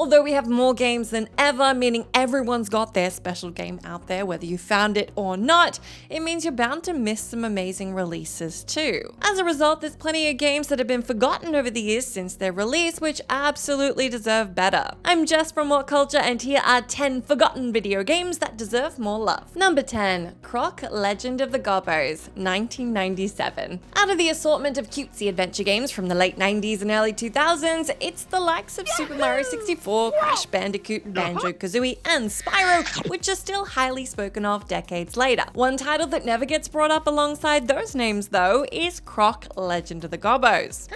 Although we have more games than ever, meaning everyone's got their special game out there, whether you found it or not, it means you're bound to miss some amazing releases too. As a result, there's plenty of games that have been forgotten over the years since their release, which absolutely deserve better. I'm Jess from WhatCulture, and here are 10 forgotten video games that deserve more love. Number 10, Croc, Legend of the Gobbos, 1997. Out of the assortment of cutesy adventure games from the late 90s and early 2000s, it's the likes of Super Mario 64, Crash Bandicoot, Banjo-Kazooie, and Spyro, which are still highly spoken of decades later. One title that never gets brought up alongside those names, though, is Croc, Legend of the Gobbos.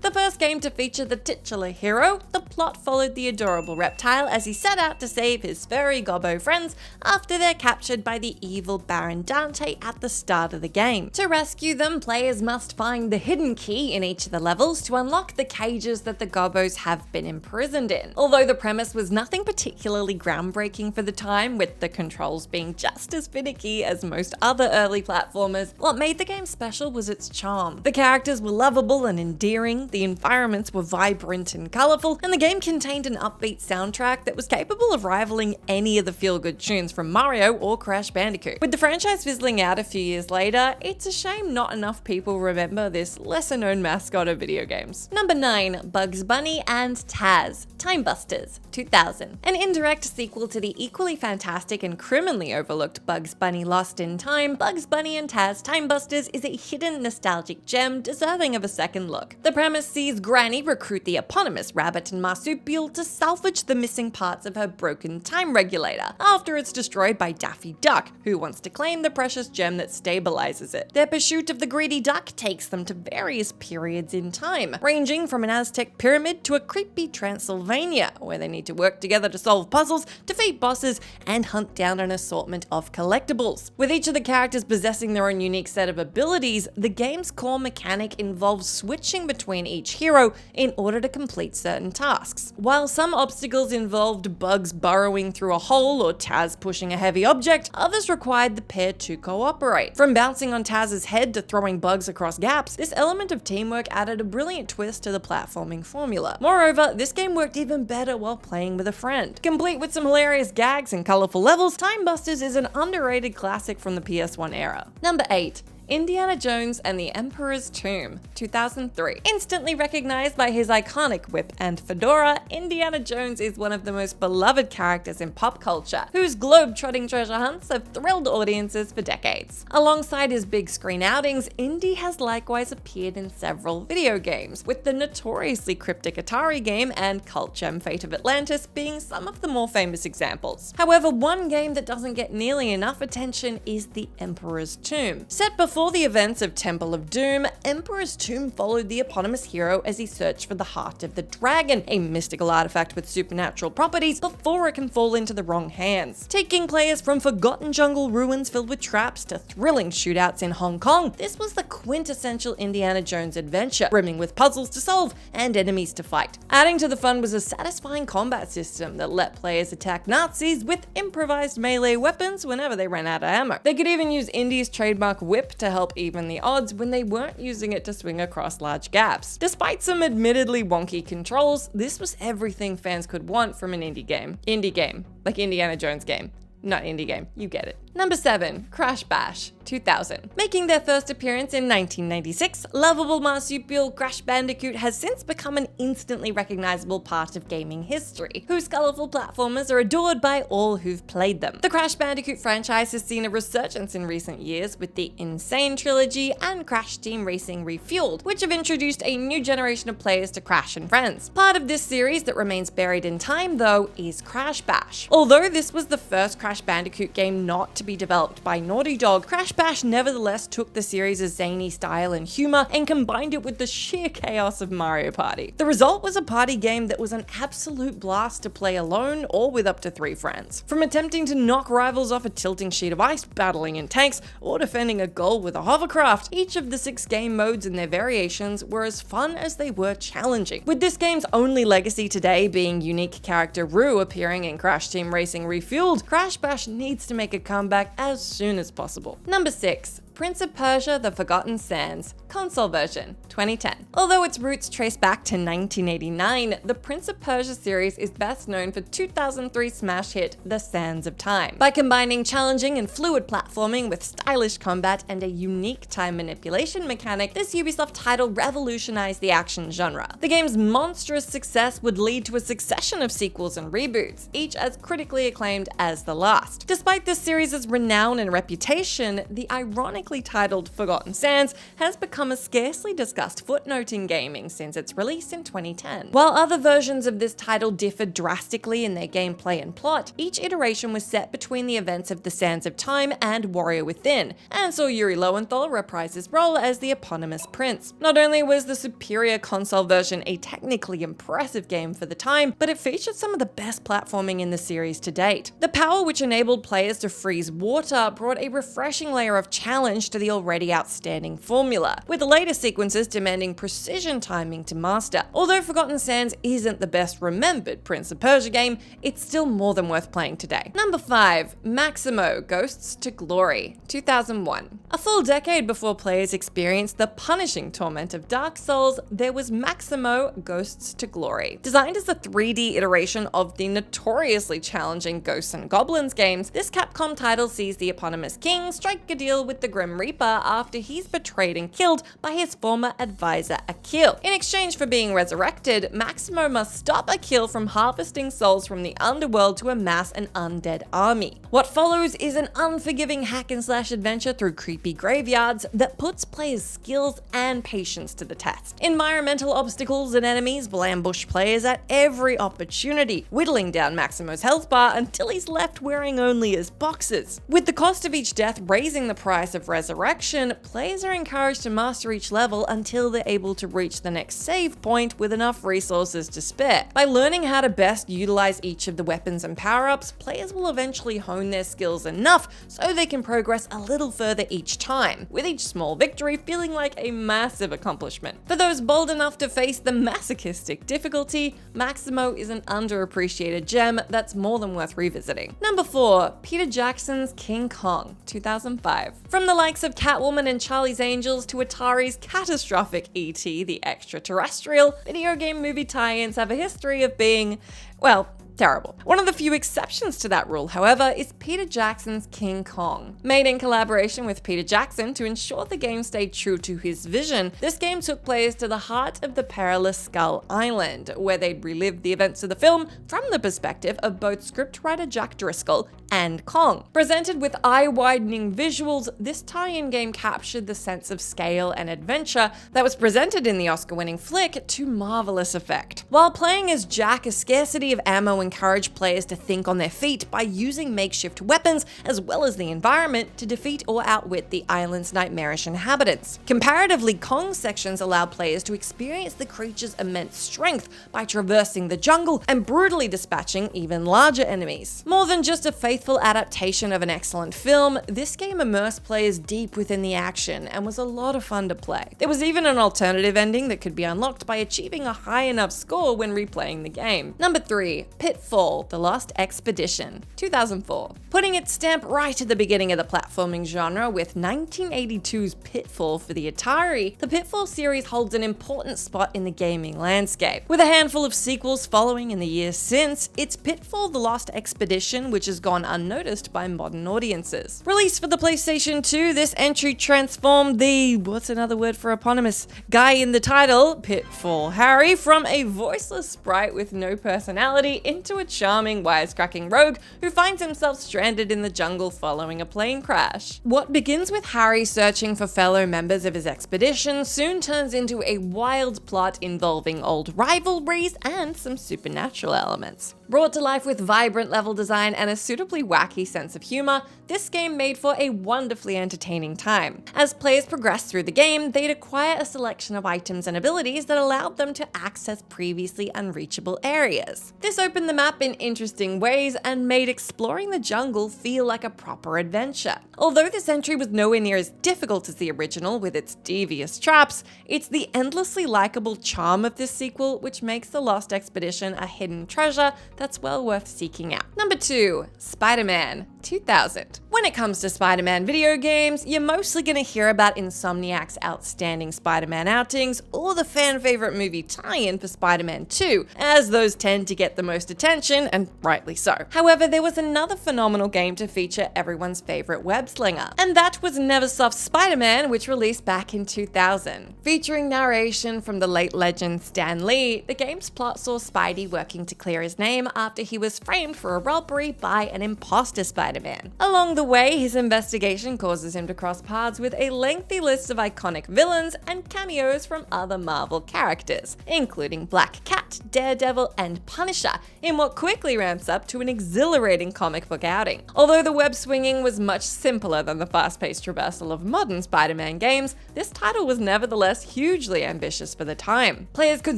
The first game to feature the titular hero, the plot followed the adorable reptile as he set out to save his furry gobbo friends after they're captured by the evil Baron Dante at the start of the game. To rescue them, players must find the hidden key in each of the levels to unlock the cages that the gobbos have been imprisoned in. Although the premise was nothing particularly groundbreaking for the time, with the controls being just as finicky as most other early platformers, what made the game special was its charm. The characters were lovable and endearing, the environments were vibrant and colourful, and the game contained an upbeat soundtrack that was capable of rivaling any of the feel-good tunes from Mario or Crash Bandicoot. With the franchise fizzling out a few years later, it's a shame not enough people remember this lesser-known mascot of video games. Number 9, Bugs Bunny and Taz, Time Busters, 2000. An indirect sequel to the equally fantastic and criminally overlooked Bugs Bunny Lost in Time, Bugs Bunny and Taz Time Busters is a hidden nostalgic gem deserving of a second look. The premise sees Granny recruit the eponymous rabbit and marsupial to salvage the missing parts of her broken time regulator after it's destroyed by Daffy Duck, who wants to claim the precious gem that stabilizes it. Their pursuit of the greedy duck takes them to various periods in time, ranging from an Aztec pyramid to a creepy Transylvania, where they need to work together to solve puzzles, defeat bosses, and hunt down an assortment of collectibles. With each of the characters possessing their own unique set of abilities, the game's core mechanic involves switching between each hero in order to complete certain tasks. While some obstacles involved Bugs burrowing through a hole or Taz pushing a heavy object, others required the pair to cooperate. From bouncing on Taz's head to throwing Bugs across gaps, this element of teamwork added a brilliant twist to the platforming formula. Moreover, this game worked even better while playing with a friend. Complete with some hilarious gags and colourful levels, Time Busters is an underrated classic from the PS1 era. Number 8, Indiana Jones and the Emperor's Tomb, 2003. Instantly recognized by his iconic whip and fedora, Indiana Jones is one of the most beloved characters in pop culture, whose globe-trotting treasure hunts have thrilled audiences for decades. Alongside his big screen outings, Indy has likewise appeared in several video games, with the notoriously cryptic Atari game and cult gem Fate of Atlantis being some of the more famous examples. However, one game that doesn't get nearly enough attention is the Emperor's Tomb. Set before the events of Temple of Doom, Emperor's Tomb followed the eponymous hero as he searched for the Heart of the Dragon, a mystical artifact with supernatural properties, before it can fall into the wrong hands. Taking players from forgotten jungle ruins filled with traps to thrilling shootouts in Hong Kong, this was the quintessential Indiana Jones adventure, brimming with puzzles to solve and enemies to fight. Adding to the fun was a satisfying combat system that let players attack Nazis with improvised melee weapons whenever they ran out of ammo. They could even use Indy's trademark whip to help even the odds when they weren't using it to swing across large gaps. Despite some admittedly wonky controls, this was everything fans could want from an indie game. Indie game, like Indiana Jones game. Not indie game, you get it. Number 7, Crash Bash, 2000. Making their first appearance in 1996, lovable marsupial Crash Bandicoot has since become an instantly recognizable part of gaming history, whose colorful platformers are adored by all who've played them. The Crash Bandicoot franchise has seen a resurgence in recent years with the Insane trilogy and Crash Team Racing Refueled, which have introduced a new generation of players to Crash and friends. Part of this series that remains buried in time, though, is Crash Bash. Although this was the first Crash Bandicoot game not to be developed by Naughty Dog, Crash Bash nevertheless took the series' zany style and humor and combined it with the sheer chaos of Mario Party. The result was a party game that was an absolute blast to play alone or with up to 3 friends. From attempting to knock rivals off a tilting sheet of ice, battling in tanks, or defending a goal with a hovercraft, each of the 6 game modes and their variations were as fun as they were challenging. With this game's only legacy today being unique character Roo appearing in Crash Team Racing Refueled, Crash Bash needs to make a comeback as soon as possible. Number 6, Prince of Persia: The Forgotten Sands, console version, 2010. Although its roots trace back to 1989, the Prince of Persia series is best known for 2003 smash hit The Sands of Time. By combining challenging and fluid platforming with stylish combat and a unique time manipulation mechanic, this Ubisoft title revolutionized the action genre. The game's monstrous success would lead to a succession of sequels and reboots, each as critically acclaimed as the last. Despite this series' renown and reputation, the ironically titled Forgotten Sands has become a scarcely discussed footnote in gaming since its release in 2010. While other versions of this title differed drastically in their gameplay and plot, each iteration was set between the events of The Sands of Time and Warrior Within, and saw Yuri Lowenthal reprise his role as the eponymous prince. Not only was the superior console version a technically impressive game for the time, but it featured some of the best platforming in the series to date. The power which enabled players to freeze water brought a refreshing layer of challenge to the already outstanding formula, with the later sequences demanding precision timing to master. Although Forgotten Sands isn't the best remembered Prince of Persia game, it's still more than worth playing today. Number 5. Maximo: Ghosts to Glory, 2001. A full decade before players experienced the punishing torment of Dark Souls, there was Maximo: Ghosts to Glory. Designed as a 3D iteration of the notoriously challenging Ghosts and Goblins games, this Capcom title sees the eponymous king strike a deal with the Grim Reaper after he's betrayed and killed by his former advisor Akil. In exchange for being resurrected, Maximo must stop Akil from harvesting souls from the underworld to amass an undead army. What follows is an unforgiving hack-and-slash adventure through creepy graveyards that puts players' skills and patience to the test. Environmental obstacles and enemies will ambush players at every opportunity, whittling down Maximo's health bar until he's left wearing only his boxes. With the cost of each death raising the price of resurrection, players are encouraged to master each level until they're able to reach the next save point with enough resources to spare. By learning how to best utilize each of the weapons and power-ups, players will eventually hone their skills enough so they can progress a little further each time, with each small victory feeling like a massive accomplishment. For those bold enough to face the masochistic difficulty, Maximo is an underappreciated gem that's more than worth revisiting. Number 4. Peter Jackson's King Kong, 2005. From the likes of Catwoman and Charlie's Angels to Atari's catastrophic E.T. the Extraterrestrial, video game movie tie-ins have a history of being, well, terrible. One of the few exceptions to that rule, however, is Peter Jackson's King Kong. Made in collaboration with Peter Jackson to ensure the game stayed true to his vision, this game took players to the heart of the perilous Skull Island, where they'd relive the events of the film from the perspective of both scriptwriter Jack Driscoll and Kong. Presented with eye-widening visuals, this tie-in game captured the sense of scale and adventure that was presented in the Oscar-winning flick to marvelous effect. While playing as Jack, a scarcity of ammo encouraged players to think on their feet by using makeshift weapons as well as the environment to defeat or outwit the island's nightmarish inhabitants. Comparatively, Kong's sections allow players to experience the creature's immense strength by traversing the jungle and brutally dispatching even larger enemies. More than just a faithful adaptation of an excellent film, this game immersed players deep within the action and was a lot of fun to play. There was even an alternative ending that could be unlocked by achieving a high enough score when replaying the game. Number 3. Pitfall: The Lost Expedition, 2004. Putting its stamp right at the beginning of the platforming genre with 1982's Pitfall for the Atari, the Pitfall series holds an important spot in the gaming landscape. With a handful of sequels following in the years since, it's Pitfall: The Lost Expedition which has gone unnoticed by modern audiences. Released for the PlayStation 2, this entry transformed the, what's another word for eponymous, guy in the title, Pitfall Harry, from a voiceless sprite with no personality into a charming, wisecracking rogue who finds himself stranded in the jungle following a plane crash. What begins with Harry searching for fellow members of his expedition soon turns into a wild plot involving old rivalries and some supernatural elements. Brought to life with vibrant level design and a suitably wacky sense of humor, this game made for a wonderfully entertaining time. As players progressed through the game, they'd acquire a selection of items and abilities that allowed them to access previously unreachable areas. This opened the map in interesting ways and made exploring the jungle feel like a proper adventure. Although this entry was nowhere near as difficult as the original with its devious traps, it's the endlessly likable charm of this sequel which makes The Lost Expedition a hidden treasure that's well worth seeking out. Number 2. SpiderMan: 2000. When it comes to Spider-Man video games, you're mostly going to hear about Insomniac's outstanding Spider-Man outings or the fan-favorite movie tie-in for Spider-Man 2, as those tend to get the most attention, and rightly so. However, there was another phenomenal game to feature everyone's favorite web-slinger, and that was Neversoft's Spider-Man, which released back in 2000. Featuring narration from the late legend Stan Lee, the game's plot saw Spidey working to clear his name after he was framed for a robbery by an imposter Spider-Man. Along the way, his investigation causes him to cross paths with a lengthy list of iconic villains and cameos from other Marvel characters, including Black Cat, Daredevil, and Punisher, in what quickly ramps up to an exhilarating comic book outing. Although the web swinging was much simpler than the fast-paced traversal of modern Spider-Man games, this title was nevertheless hugely ambitious for the time. Players could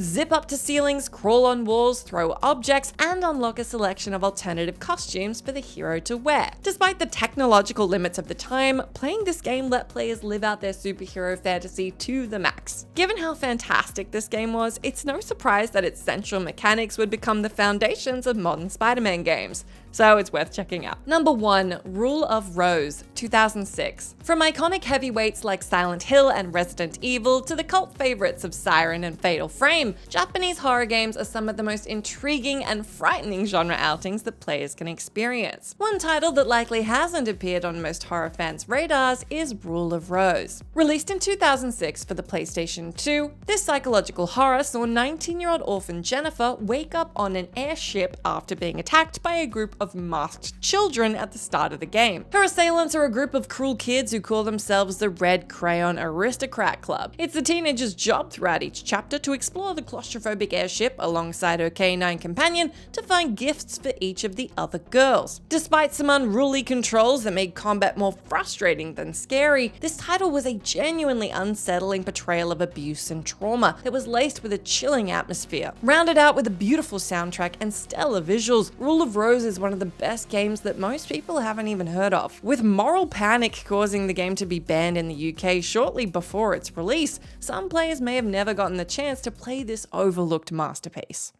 zip up to ceilings, crawl on walls, throw objects, and unlock a selection of alternative costumes for the hero to wear. Despite the technological limits of the time, playing this game let players live out their superhero fantasy to the max. Given how fantastic this game was, it's no surprise that its central mechanics would become the foundations of modern Spider-Man games, so it's worth checking out. Number 1, Rule of Rose, 2006. From iconic heavyweights like Silent Hill and Resident Evil to the cult favorites of Siren and Fatal Frame, Japanese horror games are some of the most intriguing and frightening genre outings that players can experience. One title that likely hasn't appeared on most horror fans' radars is Rule of Rose. Released in 2006 for the PlayStation 2, this psychological horror saw 19-year-old orphan Jennifer wake up on an airship after being attacked by a group of masked children at the start of the game. Her assailants are a group of cruel kids who call themselves the Red Crayon Aristocrat Club. It's the teenager's job throughout each chapter to explore the claustrophobic airship alongside her canine companion to find gifts for each of the other girls. Despite some unruly controls that made combat more frustrating than scary, this title was a genuinely unsettling portrayal of abuse and trauma that was laced with a chilling atmosphere. Rounded out with a beautiful soundtrack and stellar visuals, Rule of Rose is one of the best games that most people haven't even heard of. With moral panic causing the game to be banned in the UK shortly before its release, some players may have never gotten the chance to play this overlooked masterpiece.